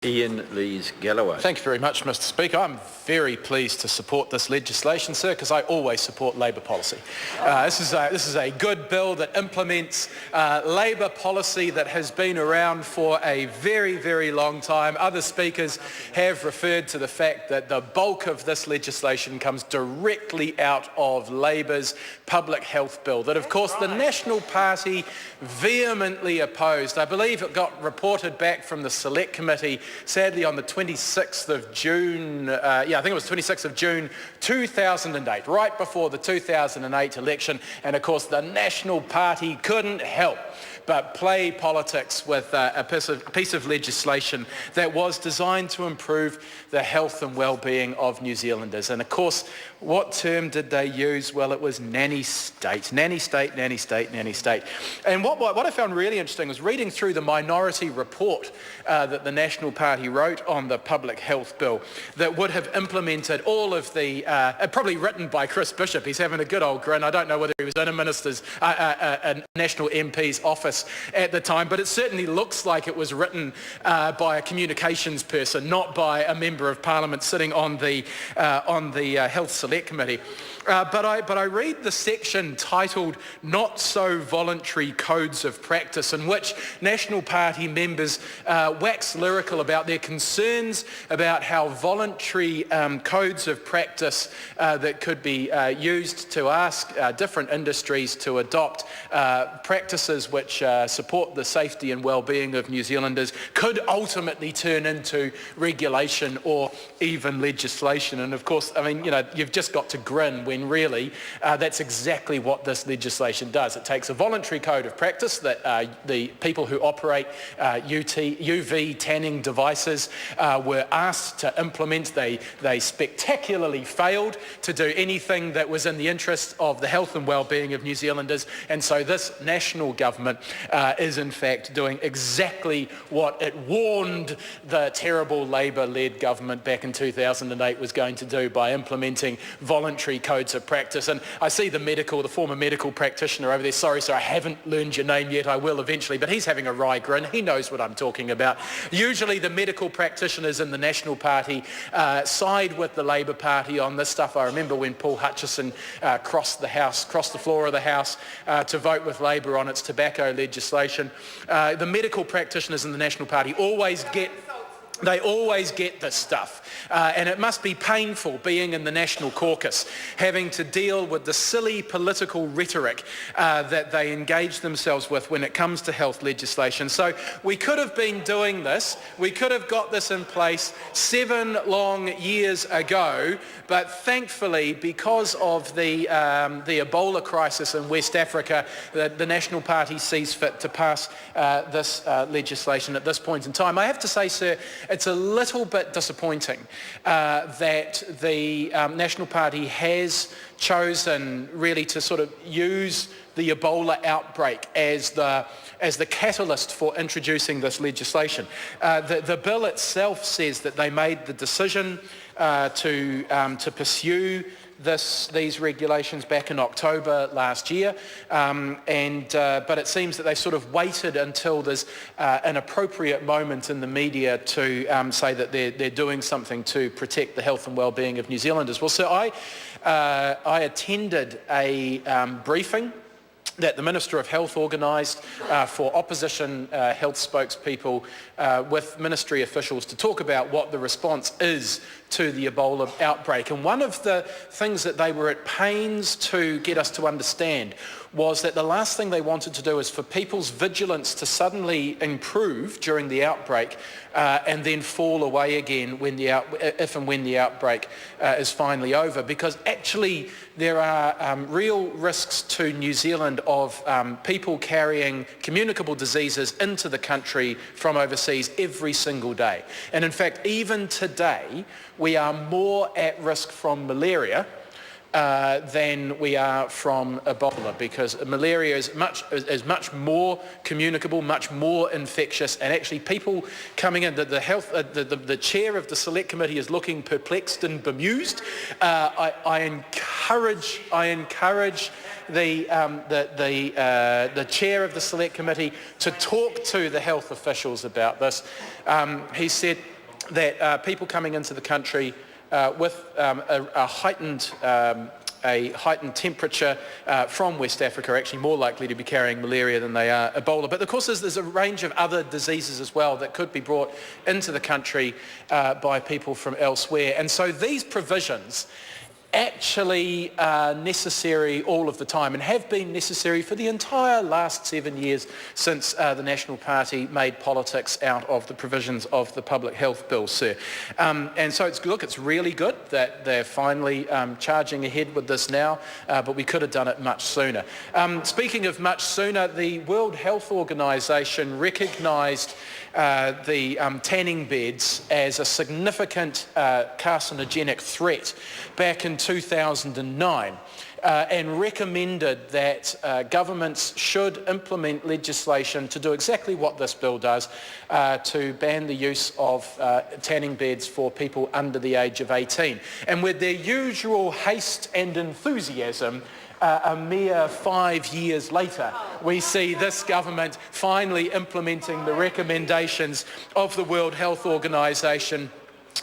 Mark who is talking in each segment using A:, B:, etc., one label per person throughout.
A: Lees-Galloway.
B: Thank you very much, Mr. Speaker. I'm very pleased to support this legislation, sir, because I always support Labor policy. This is a good bill that implements Labor policy that has been around for a very, very long time. Other speakers have referred to the fact that the bulk of this legislation comes directly out of Labor's public health bill, that of course the National Party vehemently opposed. I believe it got reported back from the Select Committee, sadly on the 26th of June, I think it was 26th of June 2008, right before the 2008 election, and of course the National Party couldn't help but play politics with a piece of legislation that was designed to improve the health and well-being of New Zealanders. And of course, what term did they use? Well, it was nanny state, nanny state, nanny state, nanny state. And what I found really interesting was reading through the minority report that the National Party wrote on the public health bill that would have implemented all of the, probably written by Chris Bishop. He's having a good old grin. I don't know whether he was in a National MP's office at the time, but it certainly looks like it was written by a communications person, not by a member of Parliament sitting on the Health Select Committee. But I read the section titled "Not So Voluntary Codes of Practice," in which National Party members wax lyrical about their concerns about how voluntary codes of practice that could be used to ask different industries to adopt practices which support the safety and well-being of New Zealanders could ultimately turn into regulation or even legislation. And of course, I mean, you've just got to grin when really that's exactly what this legislation does. It takes a voluntary code of practice that the people who operate UV tanning devices were asked to implement. They spectacularly failed to do anything that was in the interest of the health and well-being of New Zealanders, and so this national government is in fact doing exactly what it warned the terrible Labor-led government back in 2008 was going to do by implementing voluntary codes of practice. And I see the former medical practitioner over there. Sorry, sir, I haven't learned your name yet. I will eventually, but he's having a wry grin. He knows what I'm talking about. Usually the medical practitioners in the National Party side with the Labor Party on this stuff. I remember when Paul Hutchison crossed the floor of the House to vote with Labor on its tobacco legislation. The medical practitioners in the National Party always get this stuff. And it must be painful being in the National Caucus, having to deal with the silly political rhetoric that they engage themselves with when it comes to health legislation. So we could have been doing this, we could have got this in place 7 long years ago, but thankfully, because of the Ebola crisis in West Africa, the National Party sees fit to pass this legislation at this point in time. I have to say, sir, it's a little bit disappointing that the National Party has chosen really to sort of use the Ebola outbreak as the catalyst for introducing this legislation. The bill itself says that they made the decision to pursue these regulations back in October last year, but it seems that they sort of waited until there's an appropriate moment in the media to say that they're doing something to protect the health and well-being of New Zealanders. Well, so I attended a briefing that the Minister of Health organised for opposition health spokespeople with ministry officials to talk about what the response is to the Ebola outbreak. And one of the things that they were at pains to get us to understand was that the last thing they wanted to do is for people's vigilance to suddenly improve during the outbreak and then fall away again if and when the outbreak is finally over, because actually there are real risks to New Zealand of people carrying communicable diseases into the country from overseas every single day. And in fact, even today, we are more at risk from malaria than we are from Ebola, because malaria is much more communicable, much more infectious, and actually people coming in, the chair of the Select Committee is looking perplexed and bemused. I encourage the chair of the Select Committee to talk to the health officials about this. He said, that people coming into the country with a heightened temperature from West Africa are actually more likely to be carrying malaria than they are Ebola. But of course there's a range of other diseases as well that could be brought into the country by people from elsewhere. And so these provisions actually are necessary all of the time and have been necessary for the entire last 7 years since the National Party made politics out of the provisions of the Public Health Bill, sir. And so it's really good that they're finally charging ahead with this now, but we could have done it much sooner. Speaking of much sooner, the World Health Organisation recognised the tanning beds as a significant carcinogenic threat back in 2009 and recommended that governments should implement legislation to do exactly what this bill does, to ban the use of tanning beds for people under the age of 18. And with their usual haste and enthusiasm, a mere 5 years later, we see this government finally implementing the recommendations of the World Health Organisation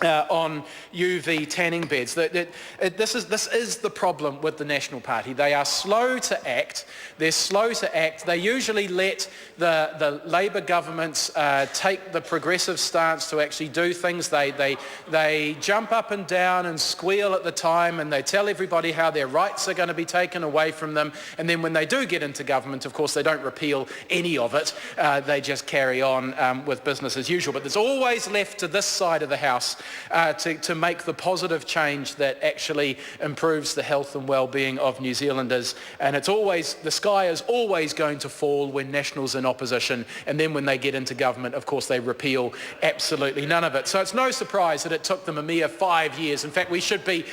B: on UV tanning beds. This is the problem with the National Party. They are slow to act. They're slow to act. They usually let the Labour governments take the progressive stance to actually do things. They jump up and down and squeal at the time, and they tell everybody how their rights are going to be taken away from them. And then when they do get into government, of course, they don't repeal any of it. They just carry on with business as usual. But there's always left to this side of the House to make the positive change that actually improves the health and well-being of New Zealanders. And the sky is always going to fall when Nationals are in opposition, and then when they get into government, of course, they repeal absolutely none of it. So it's no surprise that it took them a mere 5 years. In fact, we should be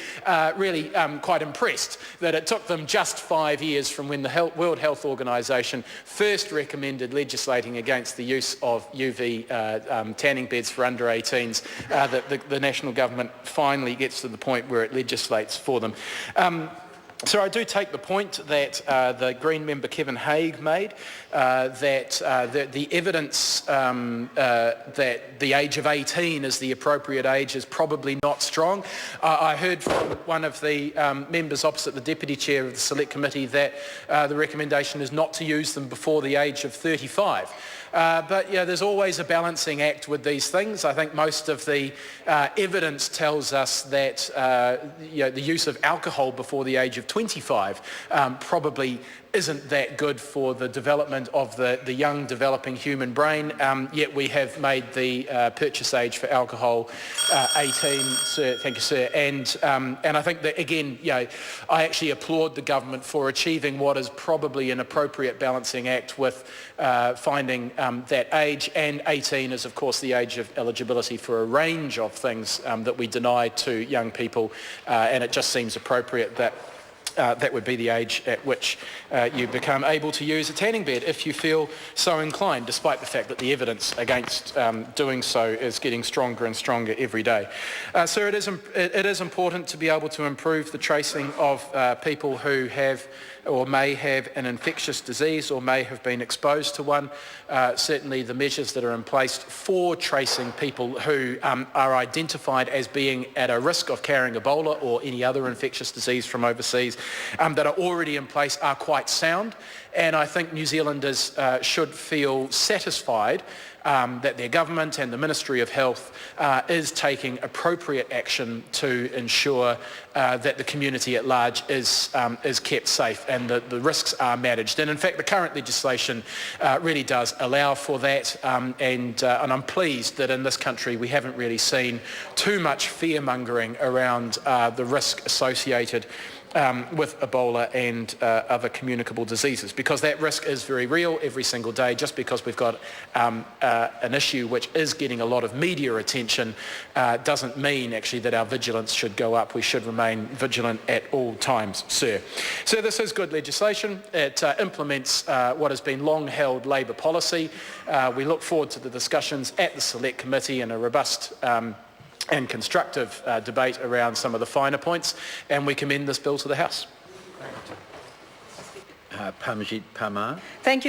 B: really quite impressed that it took them just 5 years from when the World Health Organisation first recommended legislating against the use of UV tanning beds for under 18s, that the national government finally gets to the point where it legislates for them. So I do take the point that the Green member Kevin Haig made, that the evidence that the age of 18 is the appropriate age is probably not strong. I heard from one of the members opposite the Deputy Chair of the Select Committee that the recommendation is not to use them before the age of 35. But yeah, there's always a balancing act with these things. I think most of the evidence tells us that the use of alcohol before the age of 25 probably isn't that good for the development of the young developing human brain, yet we have made the purchase age for alcohol 18, sir. Thank you, sir. And I think that, again, I actually applaud the government for achieving what is probably an appropriate balancing act with finding that age, and 18 is of course the age of eligibility for a range of things that we deny to young people, and it just seems appropriate that that would be the age at which you become able to use a tanning bed if you feel so inclined, despite the fact that the evidence against doing so is getting stronger and stronger every day. So it is important to be able to improve the tracing of people who have or may have an infectious disease or may have been exposed to one. Certainly the measures that are in place for tracing people who are identified as being at a risk of carrying Ebola or any other infectious disease from overseas that are already in place are quite sound. And I think New Zealanders should feel satisfied that their government and the Ministry of Health is taking appropriate action to ensure that the community at large is kept safe and that the risks are managed. And in fact, the current legislation really does allow for that, and I'm pleased that in this country we haven't really seen too much fear-mongering around the risk associated with Ebola and other communicable diseases, because that risk is very real every single day. Just because we've got an issue which is getting a lot of media attention doesn't mean actually that our vigilance should go up. We should remain vigilant at all times, sir. So this is good legislation. It implements what has been long-held Labour policy. We look forward to the discussions at the Select Committee and a robust and constructive debate around some of the finer points, and we commend this bill to the House.
A: Parmjit Parmar.
C: Thank you.